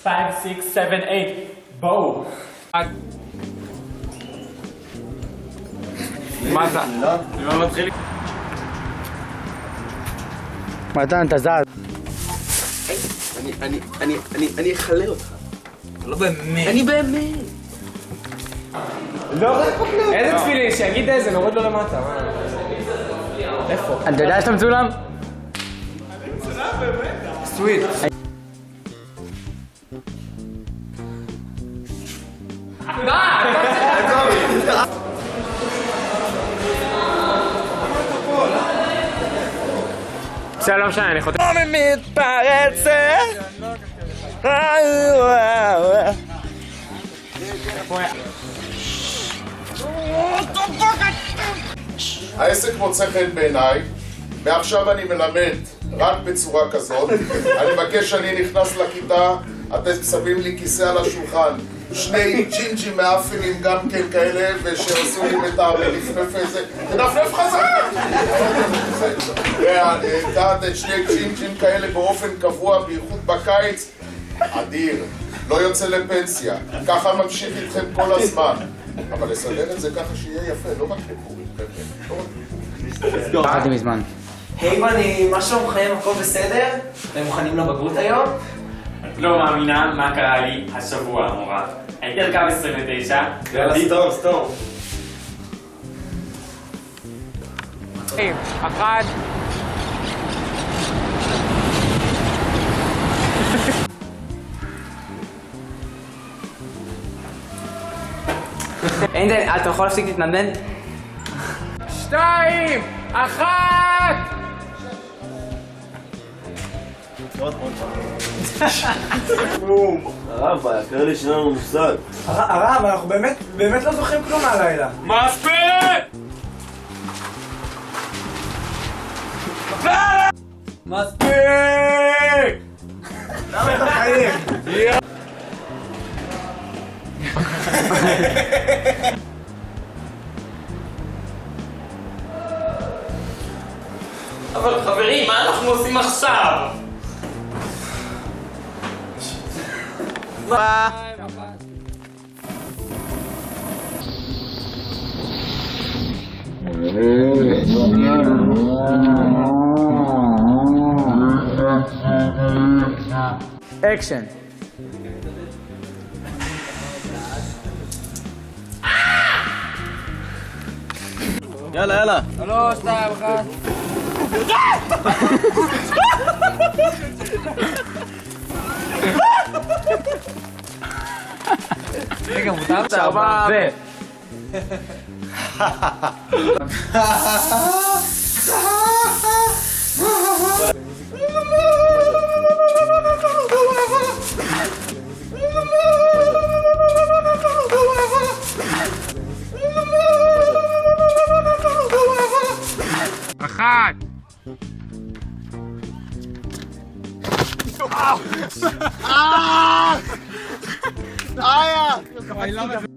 5, 6, 7, 8. בואו. מה אתה? מה מתחיל? מתן, אתה זז. אני אכלה אותך. לא באמת. אני באמת. איזה תפילין? שיגיד איזה, נוריד לו למטה. איפה? אתה יודע שאתה מצולם? סוויט. בסדר, לא משנה, אני חותם. העסק מוצא חן בעיניי, מעכשיו אני מלמד רק בצורה כזאת. אני מבקש שאני נכנס לכיתה, אתם שמים לי כיסא על השולחן, שני ג'ינג'ים מאפנים גם כן כאלה, ושעשו לי מטעם לנפנף איזה, תנפנף חזק! וקחת שני ג'ינג'ים כאלה באופן קבוע, בייחוד בקיץ, אדיר, לא יוצא לפנסיה, ככה ממשיך איתכם כל הזמן. אבל לסדר את זה ככה שיהיה יפה, לא רק לפורים, חבר'ה. התחלתי מזמן. היי בנים, מה שלומכם? הכל בסדר? אתם מוכנים לבגרות היום? את לא מאמינה מה קרה לי השבוע, המורה. הייתי על קו 29. יאללה, סתום. אחת. אין די, אתה יכול להפסיק להתנדנד? 2, 1. הרב, יקר לי שאין לנו מושג. הרב, אנחנו באמת לא זוכרים כלום מהלילה. מספיק! מספיק! למה אתה חיים? אבל חברים, מה אנחנו עושים עכשיו? אקשן. יאללה, יאללה. 3, 2, 1. רגע, מותר? סבבה. אחת. I love it.